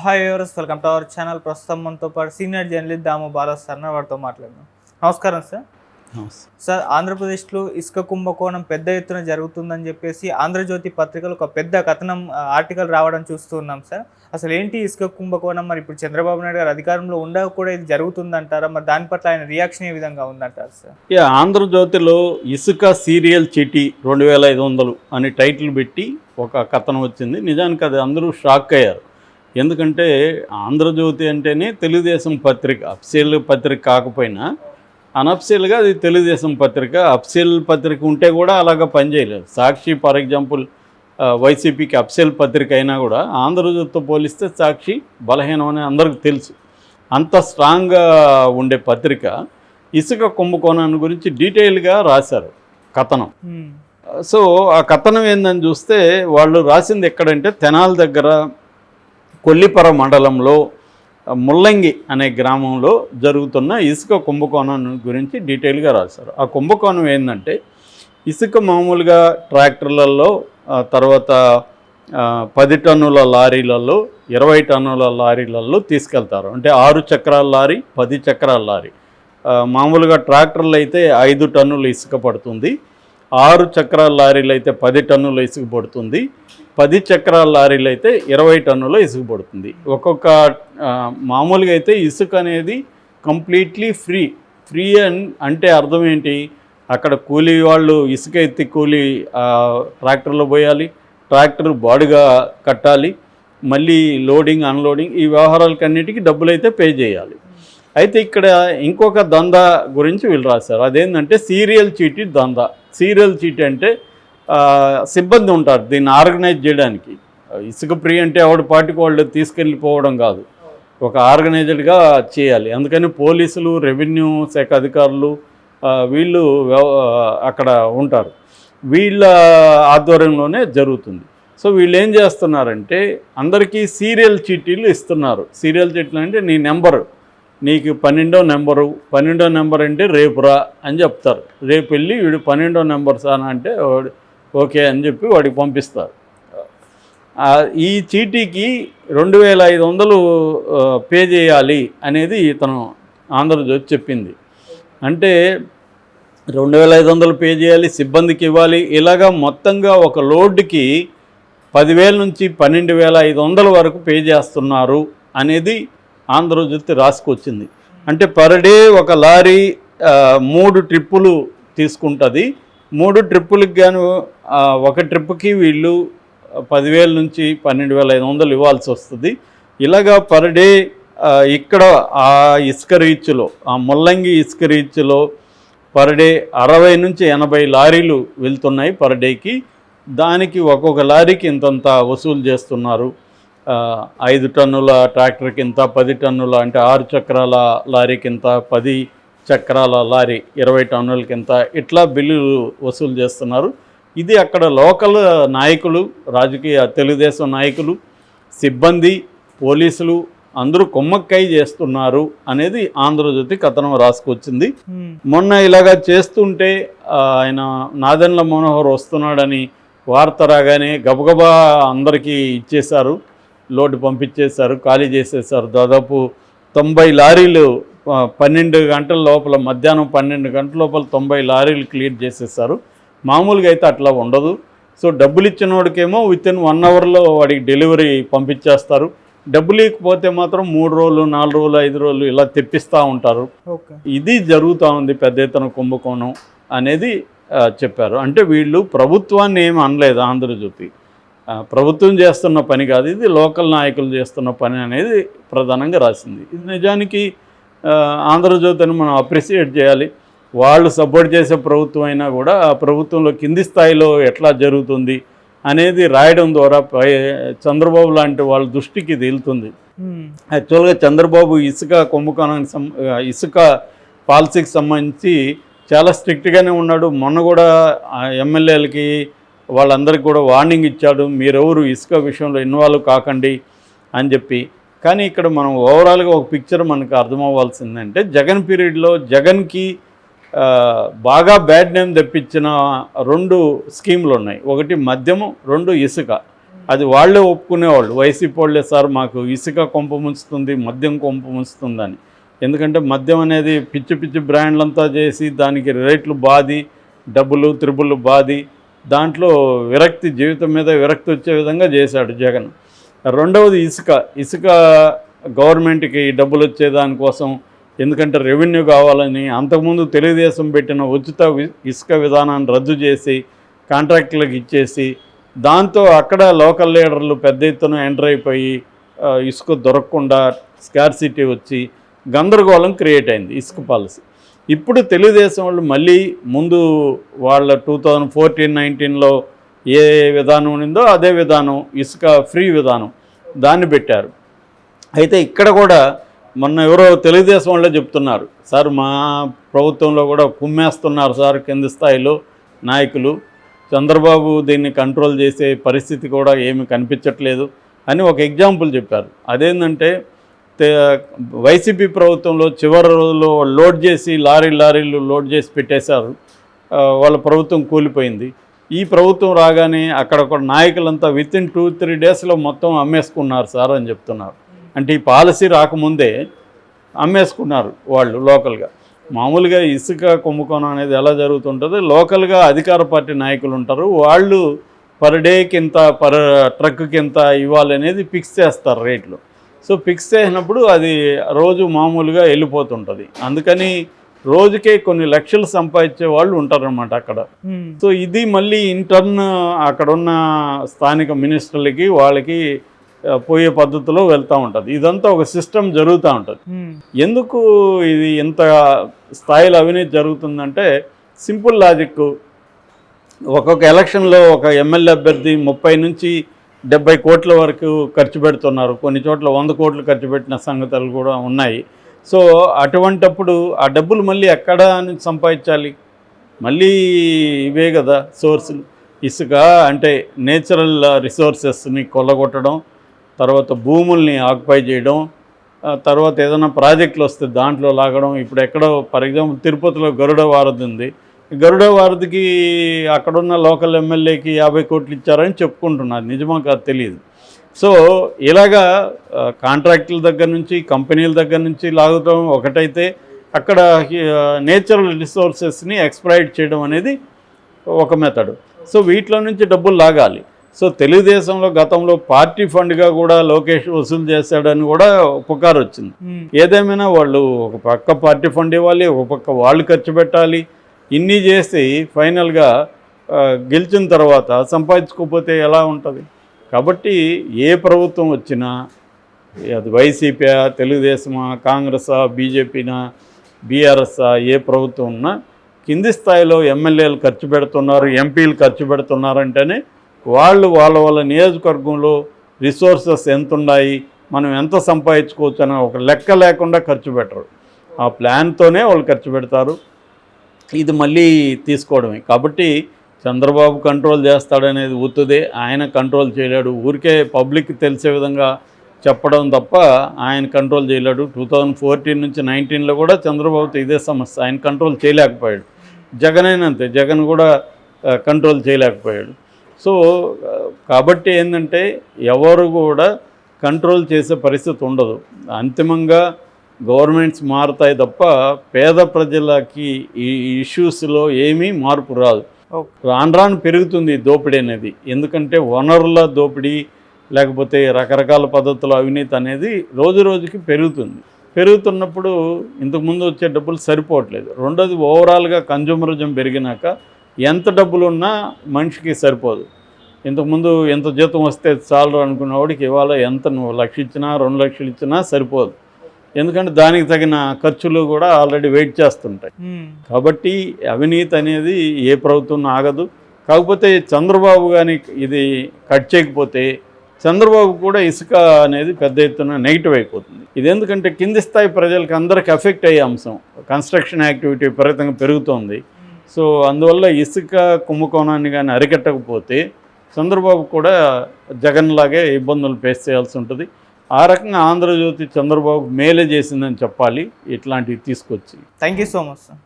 Hi viewers, welcome to our channel. ప్రస్తుతం మనతో పాటు సీనియర్ జర్నలిస్ట్ దాము బాలా సార్ వారితో మాట్లాడదాం. నమస్కారం సార్. సార్, ఆంధ్రప్రదేశ్లో ఇసుక కుంభకోణం పెద్ద ఎత్తున జరుగుతుందని చెప్పేసి ఆంధ్రజ్యోతి పత్రికలు ఒక పెద్ద కథనం ఆర్టికల్ రావడం చూస్తూ ఉన్నాం సార్. అసలు ఏంటి ఇసుక కుంభకోణం? మరి ఇప్పుడు చంద్రబాబు నాయుడు గారు అధికారంలో ఉండక కూడా ఇది జరుగుతుందంటారా? మరి దాని పట్ల ఆయన రియాక్షన్ ఏ విధంగా ఉందంటారు సార్? ఆంధ్రజ్యోతిలో ఇసుక సీరియల్ చీటీ 2500 అని టైటిల్ పెట్టి ఒక కథనం వచ్చింది. నిజానికి అది అందరూ షాక్ అయ్యారు. ఎందుకంటే ఆంధ్రజ్యోతి అంటేనే తెలుగుదేశం పత్రిక, అఫ్సియల్ పత్రిక కాకపోయినా అనఫ్సియల్గా అది తెలుగుదేశం పత్రిక. అఫ్సియల్ పత్రిక ఉంటే కూడా అలాగా పనిచేయలేదు. సాక్షి ఫర్ ఎగ్జాంపుల్ వైసీపీకి అఫ్సియల్ పత్రిక అయినా కూడా ఆంధ్రజ్యోతితో పోలిస్తే సాక్షి బలహీనం అని అందరికీ తెలుసు. అంత స్ట్రాంగ్గా ఉండే పత్రిక ఇసుక కుంభకోణాన్ని గురించి డీటెయిల్గా రాశారు కథనం. సో ఆ కథనం ఏందని చూస్తే వాళ్ళు రాసింది ఎక్కడంటే తెనాలి దగ్గర కొల్లిపర మండలంలో ముల్లంగి అనే గ్రామంలో జరుగుతున్న ఇసుక కుంభకోణం గురించి డీటెయిల్గా రాశారు. ఆ కుంభకోణం ఏంటంటే ఇసుక మామూలుగా ట్రాక్టర్లలో, తర్వాత 10 టన్నుల లారీలలో, 20 టన్నుల లారీలలో తీసుకెళ్తారు. అంటే 6 చక్రాల లారీ, 10 చక్రాల లారీ. మామూలుగా ట్రాక్టర్లు అయితే 5 టన్నుల ఇసుక పడుతుంది. 6 చక్రాల లారీలు అయితే 10 టన్నుల ఇసుక పడుతుంది. 10 చక్రాల లారీలు అయితే 20 టన్నుల ఇసుక పడుతుంది. ఒక్కొక్క మామూలుగా అయితే ఇసుక అనేది కంప్లీట్లీ ఫ్రీ అంటే అర్థం ఏంటి? అక్కడ కూలీ వాళ్ళు ఇసుక ఎత్తి కూలీ ట్రాక్టర్లో పోయాలి, ట్రాక్టర్ బాడుగా కట్టాలి, మళ్ళీ లోడింగ్ అన్లోడింగ్ ఈ వ్యవహారాలకన్నిటికీ డబ్బులు అయితే పే చేయాలి. అయితే ఇక్కడ ఇంకొక దందా గురించి వీళ్ళు రాశారు. అదేంటంటే సీరియల్ చీటీ దందా. సీరియల్ చీటీ అంటే సిబ్బంది ఉంటారు దీన్ని ఆర్గనైజ్ చేయడానికి. ఇసుక ఫ్రీ అంటే ఎవరి పార్టీకి వాళ్ళు తీసుకెళ్ళిపోవడం కాదు, ఒక ఆర్గనైజ్డ్గా చేయాలి. అందుకని పోలీసులు, రెవెన్యూ శాఖ అధికారులు వీళ్ళు అక్కడ ఉంటారు. వీళ్ళ ఆధ్వర్యంలోనే జరుగుతుంది. సో వీళ్ళు ఏం చేస్తున్నారంటే అందరికీ సీరియల్ చీటీలు ఇస్తున్నారు. సీరియల్ చీటీలు అంటే నీ నెంబరు, నీకు 12వ నెంబర్ అంటే రేపు రా అని చెప్తారు. రేపు వెళ్ళి వీడు 12వ నెంబర్ సార్ అంటే ఓకే అని చెప్పి వాడికి పంపిస్తారు. ఈ చీటీకి 2500 పే చేయాలి అనేది ఇతను ఆంధ్రజ్యోతి చెప్పింది. అంటే 2500 పే చేయాలి, సిబ్బందికి ఇవ్వాలి. ఇలాగా మొత్తంగా ఒక లోడ్కి 10,000 నుంచి 12,500 వరకు పే చేస్తున్నారు అనేది ఆంధ్రజ్యోతి రాసుకొచ్చింది. అంటే పర్ డే ఒక లారీ 3 ట్రిప్పులు తీసుకుంటుంది. 3 ట్రిప్పులకి గాను ఒక ట్రిప్కి వీళ్ళు 10,000 నుంచి 12,500 ఇవ్వాల్సి వస్తుంది. ఇలాగా పర్ డే ఇక్కడ ఆ ఇసుక రీచ్లో, ఆ ముల్లంగి ఇసుక రీచ్లో పర్ డే 60 నుంచి 80 లారీలు వెళ్తున్నాయి పర్ డేకి. దానికి ఒక్కొక్క లారీకి ఇంతంత వసూలు చేస్తున్నారు. 5 టన్నుల ట్రాక్టర్కి ఇంత, 10 టన్నుల అంటే 6 చక్రాల లారీకి ఇంత, 10 చక్రాల లారీ 20 టన్నులకి ఇంత, ఇట్లా బిల్లులు వసూలు చేస్తున్నారు. ఇది అక్కడ లోకల్ నాయకులు, రాజకీయ తెలుగుదేశం నాయకులు, సిబ్బంది, పోలీసులు అందరూ కొమ్మక్కై చేస్తున్నారు అనేది ఆంధ్రజ్యోతి కథనం రాసుకొచ్చింది. మొన్న ఇలాగా చేస్తుంటే ఆయన నాదెండ్ల మనోహర్ వస్తున్నాడని వార్త రాగానే గబగబా అందరికీ ఇచ్చేశారు, లోడ్ పంపించేశారు, ఖాళీ చేసేసారు. దాదాపు 90 లారీలు 12 గంటల లోపల, మధ్యాహ్నం 12 గంటల లోపల 90 లారీలు క్లియర్ చేసేసారు. మామూలుగా అయితే అట్లా ఉండదు. సో డబ్బులు ఇచ్చిన వాడికేమో వితిన్ 1 అవర్లో వాడికి డెలివరీ పంపించేస్తారు. డబ్బులు ఇకపోతే మాత్రం 3 రోజులు, 4 రోజులు, 5 రోజులు ఇలా తెప్పిస్తూ ఉంటారు. ఇది జరుగుతూ ఉంది పెద్ద ఎత్తున కుంభకోణం అనేది చెప్పారు. అంటే వీళ్ళు ప్రభుత్వాన్ని ఏమి అనలేదు ఆంధ్రజ్యోతి. ప్రభుత్వం చేస్తున్న పని కాదు ఇది, లోకల్ నాయకులు చేస్తున్న పని అనేది ప్రధానంగా రాసింది. ఇది నిజానికి ఆంధ్రజ్యోతిని మనం అప్రిషియేట్ చేయాలి. వాళ్ళు సపోర్ట్ చేసే ప్రభుత్వం అయినా కూడా ఆ ప్రభుత్వంలో కింది స్థాయిలో ఎట్లా జరుగుతుంది అనేది రాయడం ద్వారా చంద్రబాబు లాంటి వాళ్ళ దృష్టికి ఇది వెళ్తుంది. యాక్చువల్గా చంద్రబాబు ఇసుక కుంభకోణానికి ఇసుక పాలసీకి సంబంధించి చాలా స్ట్రిక్ట్గానే ఉన్నాడు. మొన్న కూడా ఎమ్మెల్యేలకి వాళ్ళందరికీ కూడా వార్నింగ్ ఇచ్చాడు, మీరెవరు ఇసుక విషయంలో ఇన్వాల్వ్ కాకండి అని చెప్పి. కానీ ఇక్కడ మనం ఓవరాల్గా ఒక పిక్చర్ మనకు అర్థమవ్వాల్సిందంటే జగన్ పీరియడ్లో జగన్కి బాగా బ్యాడ్ నేమ్ తెప్పించిన 2 స్కీములు ఉన్నాయి. ఒకటి మద్యము, 2 ఇసుక. అది వాళ్ళే ఒప్పుకునేవాళ్ళు. వైసీపీ వాళ్ళే సార్ మాకు ఇసుక కొంప ముంచుతుంది, మద్యం కొంప ముంచుతుందని. ఎందుకంటే మద్యం అనేది పిచ్చి పిచ్చి బ్రాండ్లంతా చేసి దానికి రేట్లు బాది, డబ్బులు త్రిబుల్ బాది, దాంట్లో విరక్తి, జీవితం మీద విరక్తి వచ్చే విధంగా చేశాడు జగన్. రెండవది ఇసుక గవర్నమెంట్కి డబ్బులు వచ్చే దానికోసం, ఎందుకంటే రెవెన్యూ కావాలని అంతకుముందు తెలుగుదేశం పెట్టిన ఉచిత ఇసుక విధానాన్ని రద్దు చేసి కాంట్రాక్టులకు ఇచ్చేసి, దాంతో అక్కడ లోకల్ లీడర్లు పెద్ద ఎత్తున ఎంటర్ అయిపోయి ఇసుక దొరకకుండా స్కార్సిటీ వచ్చి గందరగోళం క్రియేట్ అయింది ఇసుక పాలసీ. ఇప్పుడు తెలుగుదేశం వాళ్ళు మళ్ళీ ముందు వాళ్ళ 2014-19లో ఏ విధానం ఉండిందో అదే విధానం, ఇసుక ఫ్రీ విధానం, దాన్ని పెట్టారు. అయితే ఇక్కడ కూడా మొన్న ఎవరో తెలుగుదేశం వాళ్ళే చెప్తున్నారు, సార్ మా ప్రభుత్వంలో కూడా కుమ్మేస్తున్నారు సార్ కింది స్థాయిలో నాయకులు, చంద్రబాబు దీన్ని కంట్రోల్ చేసే పరిస్థితి కూడా ఏమీ కనిపించట్లేదు అని ఒక ఎగ్జాంపుల్ చెప్పారు. అదేంటంటే వైసీపీ ప్రభుత్వంలో చివరి రోజుల్లో లోడ్ చేసి లారీలు లోడ్ చేసి పెట్టేశారు, వాళ్ళ ప్రభుత్వం కూలిపోయింది. ఈ ప్రభుత్వం రాగానే అక్కడ నాయకులంతా వితిన్ 2-3 డేస్లో మొత్తం అమ్మేసుకున్నారు సార్ అని చెప్తున్నారు. అంటే ఈ పాలసీ రాకముందే అమ్మేసుకున్నారు వాళ్ళు లోకల్గా. మామూలుగా ఇసుక కుంభకోణం అనేది ఎలా జరుగుతుంటుందో, లోకల్గా అధికార పార్టీ నాయకులు ఉంటారు, వాళ్ళు పర్ డేకి ఇంత, పర్ ట్రక్కి ఇంత ఇవ్వాలనేది ఫిక్స్ చేస్తారు రేట్లు. సో ఫిక్స్ చేసినప్పుడు అది రోజు మామూలుగా వెళ్ళిపోతుంటుంది. అందుకని రోజుకే కొన్ని లక్షలు సంపాదించే వాళ్ళు ఉంటారనమాట అక్కడ. సో ఇది మళ్ళీ ఇంటర్న్ అక్కడ ఉన్న స్థానిక మినిస్టర్లకి వాళ్ళకి పోయే పద్ధతిలో వెళ్తూ ఉంటుంది. ఇదంతా ఒక సిస్టమ్ జరుగుతూ ఉంటుంది. ఎందుకు ఇది ఇంత స్థాయిలో అవినీతి జరుగుతుందంటే సింపుల్ లాజిక్. ఒక్కొక్క ఎలక్షన్లో ఒక ఎమ్మెల్యే అభ్యర్థి 30 నుంచి 70 కోట్ల వరకు ఖర్చు పెడుతున్నారు. కొన్ని చోట్ల 100 కోట్లు ఖర్చు పెట్టిన సంగతులు కూడా ఉన్నాయి. సో అటువంటప్పుడు ఆ డబ్బులు మళ్ళీ ఎక్కడ సంపాదించాలి? మళ్ళీ ఇవే కదా సోర్సులు. ఇసుక అంటే నేచురల్ రిసోర్సెస్ని కొల్లగొట్టడం, తర్వాత భూముల్ని ఆక్యుపై చేయడం, తర్వాత ఏదైనా ప్రాజెక్టులు వస్తే దాంట్లో లాగడం. ఇప్పుడు ఎక్కడో ఫర్ ఎగ్జాంపుల్ తిరుపతిలో గరుడ వారధి ఉంది. గరుడ వారధికి అక్కడున్న లోకల్ ఎమ్మెల్యేకి 50 కోట్లు ఇచ్చారని చెప్పుకుంటున్నారు, నిజమా కాదు తెలియదు. సో ఇలాగా కాంట్రాక్టుల దగ్గర నుంచి, కంపెనీల దగ్గర నుంచి లాగడం ఒకటైతే, అక్కడ నేచురల్ రిసోర్సెస్ని ఎక్స్ప్లాయిట్ చేయడం అనేది ఒక మెథడ్. సో వీటిలో నుంచి డబ్బులు లాగాలి. సో తెలుగుదేశంలో గతంలో పార్టీ ఫండ్గా కూడా లోకేష్ వసూలు చేశాడని కూడా పుకారు వచ్చింది. ఏదేమైనా వాళ్ళు ఒక పక్క పార్టీ ఫండ్ ఇవ్వాలి, ఒక పక్క వాళ్ళు ఖర్చు పెట్టాలి. ఇన్ని చేసి ఫైనల్గా గెలిచిన తర్వాత సంపాదించుకోకపోతే ఎలా ఉంటుంది? కాబట్టి ఏ ప్రభుత్వం వచ్చినా, అది వైసీపీ, తెలుగుదేశమా, కాంగ్రెసా, బీజేపీనా, బీఆర్ఎస్ఆ, ఏ ప్రభుత్వం ఉన్నా కింది స్థాయిలో ఎమ్మెల్యేలు ఖర్చు పెడుతున్నారు, ఎంపీలు ఖర్చు పెడుతున్నారంటేనే వాళ్ళు వాళ్ళ నియోజకవర్గంలో రిసోర్సెస్ ఎంత ఉన్నాయి, మనం ఎంత సంపాదించుకోవచ్చు అని ఒక లెక్క లేకుండా ఖర్చు పెట్టరు. ఆ ప్లాన్తోనే వాళ్ళు ఖర్చు పెడతారు. ఇది మళ్ళీ తీసుకోవడమే. కాబట్టి చంద్రబాబు కంట్రోల్ చేస్తాడనేది ఉత్తుదే, ఆయన కంట్రోల్ చేయలేడు. ఊరికే పబ్లిక్ తెలిసే విధంగా చెప్పడం తప్ప ఆయన కంట్రోల్ చేయలేడు. 2014 నుంచి 19లో కూడా చంద్రబాబుతో ఇదే సమస్య, ఆయన కంట్రోల్ చేయలేకపోయాడు. జగన్ అయినంతే, జగన్ కూడా కంట్రోల్ చేయలేకపోయాడు. సో కాబట్టి ఏంటంటే ఎవరు కూడా కంట్రోల్ చేసే పరిస్థితి ఉండదు. అంతిమంగా గవర్నమెంట్స్ మారుతాయి తప్ప పేద ప్రజలకి ఈ ఇష్యూస్లో ఏమీ మార్పు రాదు. రాను పెరుగుతుంది దోపిడీ అనేది. ఎందుకంటే వనరుల దోపిడీ, లేకపోతే రకరకాల పద్ధతుల అవినీతి అనేది రోజు రోజుకి పెరుగుతున్నప్పుడు ఇంతకుముందు వచ్చే డబ్బులు సరిపోవట్లేదు. రెండోది ఓవరాల్గా కన్జ్యూమరిజం పెరిగినాక ఎంత డబ్బులు ఉన్నా మనిషికి సరిపోదు. ఇంతకుముందు ఎంత జీతం వస్తే చాలు అనుకున్నవాడికి ఇవాళ ఎంత నువ్వు 1 లక్ష ఇచ్చినా 2 లక్షలు ఇచ్చినా సరిపోదు. ఎందుకంటే దానికి తగిన ఖర్చులు కూడా ఆల్రెడీ వెయిట్ చేస్తుంటాయి. కాబట్టి అవినీతి అనేది ఏ ప్రభుత్వం ఆగదు. కాకపోతే చంద్రబాబు కానీ ఇది కట్ చేయకపోతే చంద్రబాబు కూడా ఇసుక అనేది పెద్ద ఎత్తున నెగిటివ్ అయిపోతుంది. ఇది ఎందుకంటే కింది స్థాయి ప్రజలకు అందరికి ఎఫెక్ట్ అయ్యే అంశం. కన్స్ట్రక్షన్ యాక్టివిటీ విపరీతంగా పెరుగుతోంది. సో అందువల్ల ఇసుక కుంభకోణాన్ని కానీ అరికట్టకపోతే చంద్రబాబు కూడా జగన్ లాగే ఇబ్బందులు ఫేస్ చేయాల్సి ఉంటుంది. ఆ రకంగా ఆంధ్రజ్యోతి చంద్రబాబు మేలే చేసిందని చెప్పాలి ఇట్లాంటివి తీసుకొచ్చి. Thank you so much sir.